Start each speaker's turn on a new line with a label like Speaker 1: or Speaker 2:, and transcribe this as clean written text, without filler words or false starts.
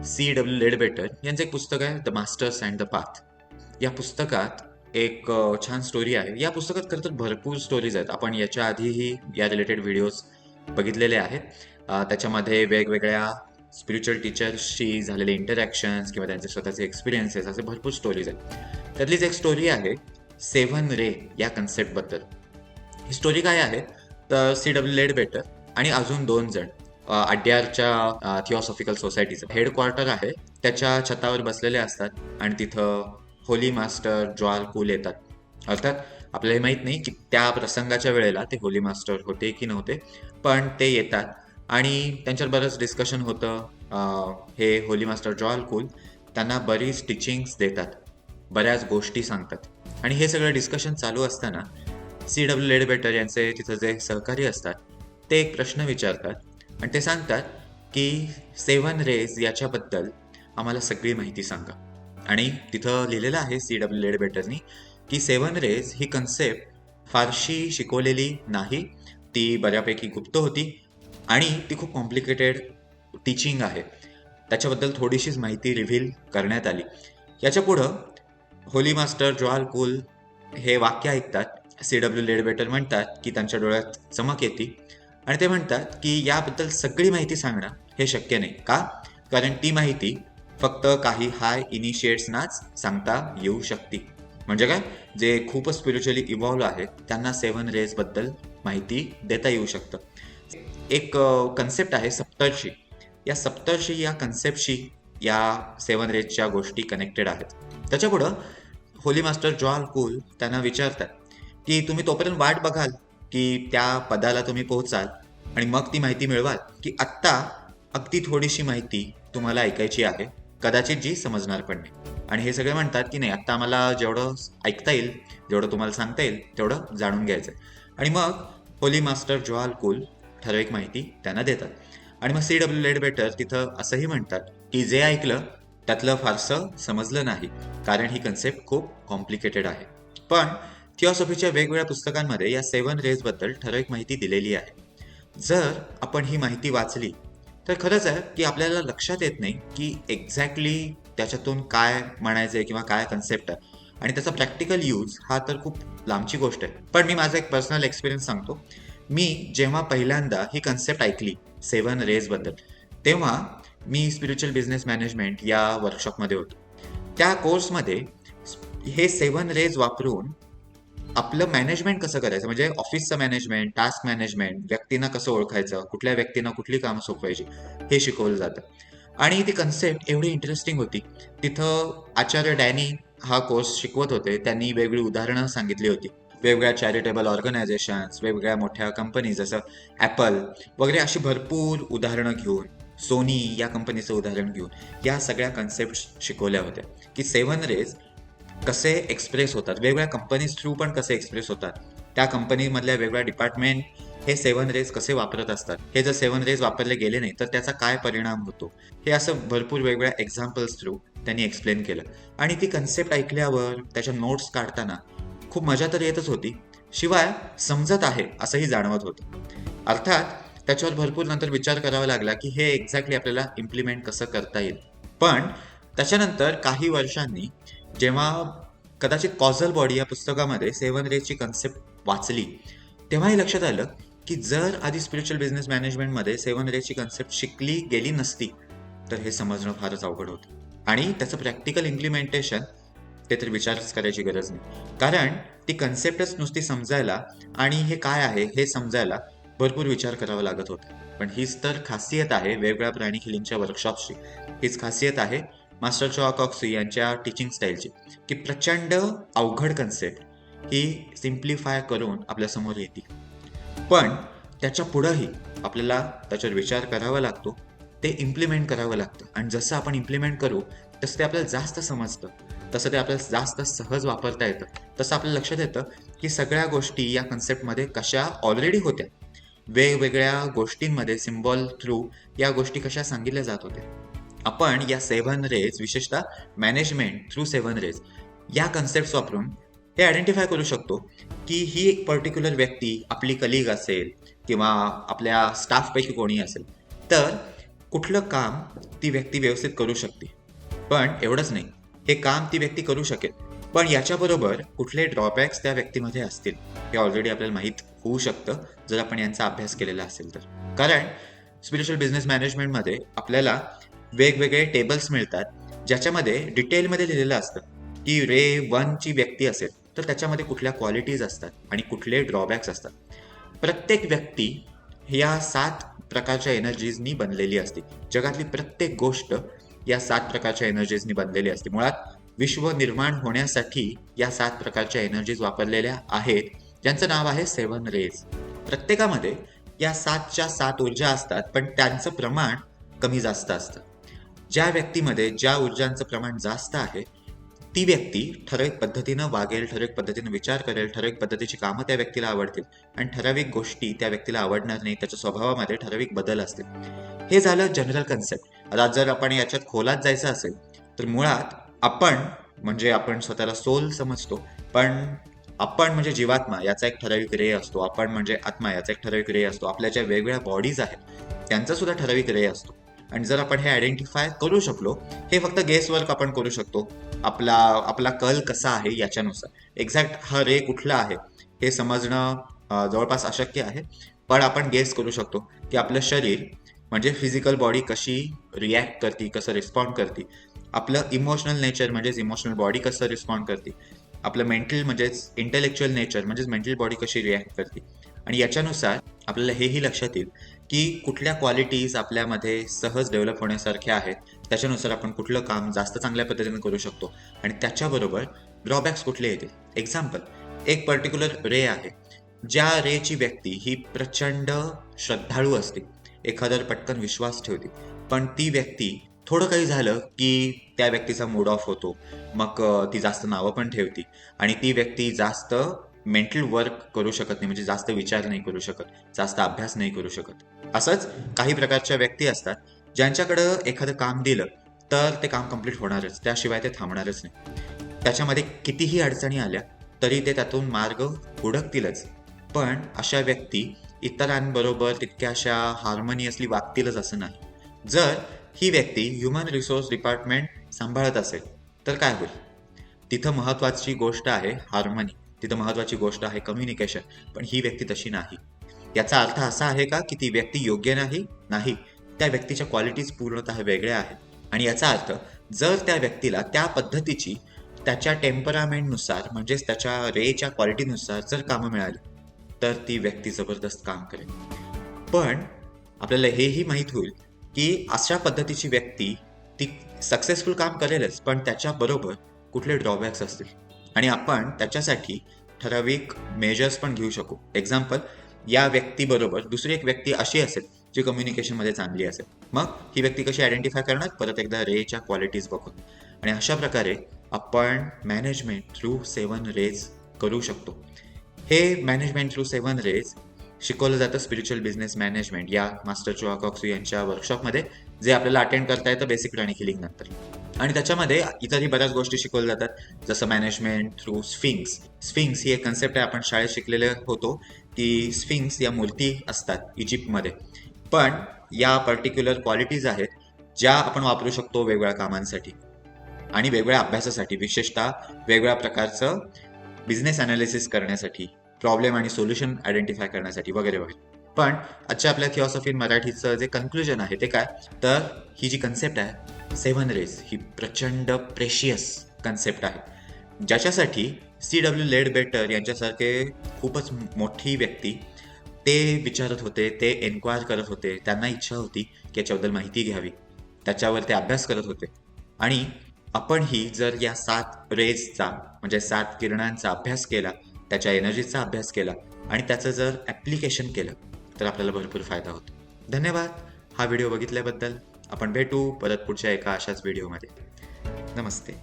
Speaker 1: C.W. लेडबेटर यांचं एक पुस्तक आहे the masters and the path. या पुस्तकात एक छान स्टोरी आहे. या पुस्तकात खरं तर भरपूर स्टोरीज आहेत. आपण याच्या आधीही या रिलेटेड व्हिडिओज बघितलेले आहेत. त्याच्यामध्ये वेगवेगळ्या स्पिरिच्युअल टीचर्सशी झालेले इंटरॅक्शन्स किंवा त्यांचे स्वतःचे एक्सपिरियन्सेस असे भरपूर स्टोरीज आहेत. त्यातलीच एक स्टोरी आहे 7 रे या कन्सेप्टबद्दल. ही स्टोरी काय आहे तर C.W. लेडबेटर आणि अजून 2 जण अड्यारच्या थिओसॉफिकल सोसायटीचं हेडक्वार्टर आहे त्याच्या छतावर बसलेले असतात आणि तिथं होली मास्टर जॉल कूल येतात. अर्थात आपल्याला माहित नाही की त्या प्रसंगाच्या वेळेला ते होली मास्टर होते की नव्हते, पण ते येतात आणि त्यांच्यावर बरंच डिस्कशन होतं. हे होली मास्टर जॉल कूल त्यांना बरीच टीचिंग्स देतात, बऱ्याच गोष्टी सांगतात आणि हे सगळं डिस्कशन चालू असताना C.W. लेडबेटर यांचे तिथं जे सहकारी असतात ते एक प्रश्न विचारतात आणि ते सांगतात की 7 रेज याच्याबद्दल आम्हाला सगळी माहिती सांगा. आणि तिथं लिहिलेलं आहे C.W. लेडबेटरनी की 7 रेज ही कन्सेप्ट फारशी शिकवलेली नाही, ती बऱ्यापैकी गुप्त होती आणि ती खूप कॉम्प्लिकेटेड टीचिंग आहे. त्याच्याबद्दल थोडीशीच माहिती रिव्हील करण्यात आली. याच्या पुढं होली मास्टर जॉल कूल हे वाक्य ऐकतात. C.W. लेडबेटर म्हणतात की त्यांच्या डोळ्यात चमक येते आणि ते म्हणतात की याबद्दल सगळी माहिती सांगणं हे शक्य नाही. का? कारण ती माहिती फक्त काही हाय इनिशिएट्सनाच सांगता येऊ शकते. म्हणजे काय, जे खूप स्पिरिच्युअली इव्हॉल्व आहेत त्यांना 7 रेज बद्दल माहिती देता येऊ शकतं. एक कन्सेप्ट आहे सप्तर्षी. या सप्तर्षी या कन्सेप्टशी या 7 रेजच्या गोष्टी कनेक्टेड आहेत. त्याच्यापुढं होली मास्टर जॉल कूल त्यांना विचारतात की तुम्ही तोपर्यंत वाट बघाल की त्या पदाला तुम्ही पोहोचाल आणि मग ती माहिती मिळवाल, की आत्ता अगदी थोडीशी माहिती तुम्हाला ऐकायची आहे, कदाचित जी समजणार पण नाही. आणि हे सगळे म्हणतात की नाही, आत्ता आम्हाला जेवढं ऐकता येईल, जेवढं तुम्हाला सांगता येईल तेवढं जाणून घ्यायचं. आणि मग होली मास्टर जॉल कूल ठराविक माहिती त्यांना देतात. आणि मग C.W. लेडबेटर तिथं असंही म्हणतात की जे ऐकलं त्यातलं फारसं समजलं नाही, कारण ही कन्सेप्ट खूप कॉम्प्लिकेटेड आहे. पण थिओसॉफीच्या वेगवेगळ्या पुस्तकांमध्ये या 7 रेज बद्दल ठराविक माहिती दिलेली आहे. जर आपण ही माहिती वाचली तर खरंच आहे की आपल्याला लक्षात येत नाही की एक्झॅक्टली त्याच्यातून काय म्हणायचंय किंवा काय कन्सेप्ट आहे, आणि त्याचा प्रॅक्टिकल यूज हा तर खूप लांबची गोष्ट आहे. पण मी माझा एक पर्सनल एक्सपिरियन्स सांगतो. मी जेव्हा पहिल्यांदा ही कन्सेप्ट ऐकली 7 रेज बद्दल, तेव्हा मी स्पिरिच्युअल बिझनेस मॅनेजमेंट या वर्कशॉपमध्ये होतो. त्या कोर्समध्ये हे 7 रेज वापरून आपलं मॅनेजमेंट कसं करायचं, म्हणजे ऑफिसचं मॅनेजमेंट, टास्क मॅनेजमेंट, व्यक्तींना कसं ओळखायचं, कुठल्या व्यक्तींना कुठली कामं सोपवायची, हे शिकवलं जातं. आणि ती कन्सेप्ट एवढी इंटरेस्टिंग होती. तिथं आचार्य डॅनी हा कोर्स शिकवत होते. त्यांनी वेगवेगळी उदाहरणं सांगितली होती. वेगवेगळ्या चॅरिटेबल ऑर्गनायझेशन्स, वेगवेगळ्या मोठ्या कंपनी जसं ॲपल वगैरे अशी भरपूर उदाहरणं घेऊन, सोनी या कंपनीचं उदाहरण घेऊन या सगळ्या कन्सेप्ट शिकवल्या होत्या की 7 रेज कसे एक्सप्रेस होतात, वेगवेगळ्या कंपनीज थ्रू पण कसे एक्सप्रेस होतात, त्या कंपनीमधल्या वेगवेगळ्या डिपार्टमेंट हे 7 रेज कसे वापरत असतात, हे जर 7 रेज वापरले गेले नाही तर त्याचा काय परिणाम होतो, हे असं भरपूर वेगवेगळ्या एक्झाम्पल्स थ्रू त्यांनी एक्सप्लेन केलं. आणि ती कन्सेप्ट ऐकल्यावर त्याच्या नोट्स काढताना खूप मजा तर येतच होती, शिवाय समजत आहे असंही जाणवत होतं. अर्थात त्याच्यावर भरपूर नंतर विचार करावा लागला की हे एक्झॅक्टली आपल्याला इम्प्लिमेंट कसं करता येईल. पण त्याच्यानंतर काही वर्षांनी जेव्हा कदाचित कॉझल बॉडी या पुस्तकामध्ये 7 रेजची कन्सेप्ट वाचली, तेव्हाही लक्षात आलं की जर आधी स्पिरिच्युअल बिझनेस मॅनेजमेंटमध्ये 7 रेजची कन्सेप्ट शिकली गेली नसती तर हे समजणं फारच अवघड होतं. आणि त्याचं प्रॅक्टिकल इम्प्लिमेंटेशन ते तर विचारच करायची गरज नाही, कारण ती कन्सेप्टच नुसती समजायला आणि हे काय आहे हे समजायला भरपूर विचार करावा लागत होता. पण हीच तर खासियत आहे वेगवेगळ्या प्राणी हिलिंगच्या वर्कशॉप्सची. हीच खासियत आहे मास्टर चॉ कॉक्सी यांच्या टीचिंग स्टाईलची, की प्रचंड अवघड कन्सेप्ट ही सिम्प्लिफाय करून आपल्यासमोर येते. पण त्याच्या पुढंही आपल्याला त्याच्यावर विचार करावा लागतो, ते इम्प्लिमेंट करावं लागतं. आणि जसं आपण इम्प्लिमेंट करू तसं ते आपल्याला जास्त समजतं, तसं ते आपल्याला जास्त सहज वापरता येतं. तसं आपल्याला लक्षात येतं की सगळ्या गोष्टी या कन्सेप्टमध्ये कशा ऑलरेडी होत्या, वेगवेगळ्या गोष्टींमध्ये सिम्बॉल थ्रू या गोष्टी कशा सांगितल्या जात होत्या. आपण या 7 रेज, विशेषतः मॅनेजमेंट थ्रू 7 रेज या कन्सेप्ट वापरून हे आयडेंटिफाय करू शकतो की ही एक पर्टिक्युलर व्यक्ती आपली कलिग असेल किंवा आपल्या स्टाफपैकी कोणी असेल, तर कुठलं काम ती व्यक्ती व्यवस्थित करू शकते, पण एवढंच नाही, हे काम ती व्यक्ती करू शकेल, पण याच्याबरोबर कुठले ड्रॉबॅक्स त्या व्यक्तीमध्ये असतील हे ऑलरेडी आपल्याला माहीत होऊ शकतं जर आपण यांचा अभ्यास केलेला असेल तर. कारण स्पिरिच्युअल बिझनेस मॅनेजमेंटमध्ये आपल्याला वेगवेगळे टेबल्स मिळतात ज्याच्यामध्ये डिटेलमध्ये लिहिलेलं असतं की रे 1 ची व्यक्ती असेल तर त्याच्यामध्ये कुठल्या क्वालिटीज असतात आणि कुठले ड्रॉबॅक्स असतात. प्रत्येक व्यक्ती या 7 प्रकारच्या एनर्जीजनी बनलेली असते. जगातली प्रत्येक गोष्ट या 7 प्रकारच्या एनर्जीजनी बनलेली असते. मुळात विश्व निर्माण होण्यासाठी या 7 प्रकारच्या एनर्जीज वापरलेल्या आहेत, ज्यांचं नाव आहे 7 रेज. प्रत्येकामध्ये या 7च्या 7 ऊर्जा असतात, पण त्यांचं प्रमाण कमी जास्त असतं. ज्या व्यक्तीमध्ये ज्या ऊर्जांचं प्रमाण जास्त आहे ती व्यक्ती ठराविक पद्धतीनं वागेल, ठराविक पद्धतीनं विचार करेल, ठराविक पद्धतीची कामं त्या व्यक्तीला आवडतील आणि ठराविक गोष्टी त्या व्यक्तीला आवडणार नाही. त्याच्या स्वभावामध्ये ठराविक बदल असतील. हे झालं जनरल कन्सेप्ट. आता जर आपण याच्यात खोलात जायचं असेल तर मुळात आपण स्वतःला सोल समजतो, पण आपण म्हणजे जीवात्मा याचा एक ठराविक रे असतो. आपण म्हणजे आत्मा याचा एक ठराविक रे असतो. आपल्या ज्या वेगवेगळ्या बॉडीज आहेत त्यांचा सुद्धा ठराविक रे असतो. आणि जर आपण हे आयडेंटिफाय करू शकलो, हे फक्त गेस वर्क आपण करू शकतो आपला कल कसा आहे याच्यानुसार. एक्झॅक्ट हा रे कुठला आहे हे समजणं जवळपास अशक्य आहे, पण आपण गेस करू शकतो की आपलं शरीर म्हणजे फिजिकल बॉडी कशी रिॲक्ट करते, कसं रिस्पॉन्ड करते, आपलं इमोशनल नेचर म्हणजेच इमोशनल बॉडी कसं रिस्पॉन्ड करते, आपलं मेंटल म्हणजेच इंटेलेक्च्युअल नेचर म्हणजेच मेंटल बॉडी कशी रिॲक्ट करते. आणि याच्यानुसार आपल्याला हेही लक्षात येईल की कुठल्या क्वालिटीज आपल्यामध्ये सहज डेव्हलप होण्यासारख्या आहेत, त्याच्यानुसार आपण कुठलं काम जास्त चांगल्या पद्धतीने करू शकतो आणि त्याच्याबरोबर ड्रॉबॅक्स कुठले येतील. एक्झाम्पल, एक पर्टिक्युलर रे आहे, ज्या रेची व्यक्ती ही प्रचंड श्रद्धाळू असते, एखाद्यावर पटकन विश्वास ठेवते, पण ती व्यक्ती थोडं काही झालं की त्या व्यक्तीचा मूड ऑफ होतो, मग ती जास्त नावं पण ठेवते आणि ती व्यक्ती जास्त मेंटल वर्क करू शकत नाही, म्हणजे जास्त विचार नाही करू शकत, जास्त अभ्यास नाही करू शकत. असंच काही प्रकारच्या व्यक्ती असतात ज्यांच्याकडं एखादं काम दिलं तर ते काम कंप्लीट होणारच, त्याशिवाय ते थांबणारच नाही. त्याच्यामध्ये कितीही अडचणी आल्या तरी ते त्यातून मार्ग हुडकतीलच. पण अशा व्यक्ती इतरांबरोबर तितक्याशा हार्मोनियसली वागतीलच असं नाही. जर ही व्यक्ती ह्युमन रिसोर्स डिपार्टमेंट सांभाळत असेल तर काय होईल? तिथं महत्त्वाची गोष्ट आहे हार्मनी, तिथं महत्त्वाची गोष्ट आहे कम्युनिकेशन, पण ही व्यक्ती तशी नाही. याचा अर्थ असा आहे का की ती व्यक्ती योग्य नाही? नाही, त्या व्यक्तीच्या क्वालिटीज पूर्णतः वेगळ्या आहेत. आणि याचा अर्थ जर त्या व्यक्तीला त्या पद्धतीची त्याच्या टेम्परामेंटनुसार म्हणजेच त्याच्या रेच्या क्वालिटीनुसार जर कामं मिळाली तर ती व्यक्ती जबरदस्त काम करेल. पण आपल्याला हेही माहीत होईल की अशा पद्धतीची व्यक्ती ती सक्सेसफुल काम करेलच, पण त्याच्याबरोबर कुठले ड्रॉबॅक्स असतील आणि आपण त्याच्यासाठी ठराविक मेजर्स पण घेऊ शकू. एक्झाम्पल, या व्यक्तीबरोबर दुसरी एक व्यक्ती अशी असेल जी कम्युनिकेशनमध्ये चांगली असेल, मग ही व्यक्ती कशी आयडेंटिफाय करणार? परत एकदा रेच्या क्वालिटीज बघून. आणि अशा प्रकारे आपण मॅनेजमेंट थ्रू 7 रेज करू शकतो. हे मॅनेजमेंट थ्रू 7 रेज शिकवलं जातं स्पिरिच्युअल बिझनेस मॅनेजमेंट या मास्टर चोआ कॉक्सू यांच्या वर्कशॉपमध्ये, जे आपल्याला अटेंड करता येतं बेसिक प्राणिक हिलिंग नंतर. आणि त्याच्यामध्ये इतरही बऱ्याच गोष्टी शिकवल्या जातात, जसं मॅनेजमेंट थ्रू स्फिंक्स. स्फिंक्स ही एक कन्सेप्ट आहे, आपण शाळेत शिकलेले होतो की स्फिंक्स या मूर्ती असतात इजिप्तमध्ये, पण या पर्टिक्युलर क्वालिटीज आहेत ज्या आपण वापरू शकतो वेगवेगळ्या कामांसाठी आणि वेगवेगळ्या अभ्यासासाठी, विशेषतः वेगवेगळ्या प्रकारचं बिझनेस ॲनालिसिस करण्यासाठी, प्रॉब्लेम आणि सोल्युशन आयडेंटिफाय करण्यासाठी वगैरे वगैरे. पण आजच्या आपल्या थिओसॉफी इन मराठीचं जे कन्क्लुजन आहे ते काय, तर ही जी कन्सेप्ट आहे 7 रेज ही प्रचंड प्रेशियस कन्सेप्ट आहे, ज्याच्यासाठी CW लेडबेटर यांच्यासारखे खूपच मोठी व्यक्ती ते विचारत होते, ते एन्क्वायर करत होते, त्यांना इच्छा होती की याच्याबद्दल माहिती घ्यावी, त्याच्यावर ते अभ्यास करत होते. आणि आपणही जर या 7 रेजचा म्हणजे 7 किरणांचा अभ्यास केला, त्याच्या एनर्जीचा अभ्यास केला आणि त्याचं जर ॲप्लिकेशन केलं तर आपल्याला भरपूर फायदा होतो. धन्यवाद हा व्हिडिओ बघितल्याबद्दल. आपण भेटू परत पुढच्या एका अशाच व्हिडिओमध्ये. नमस्ते.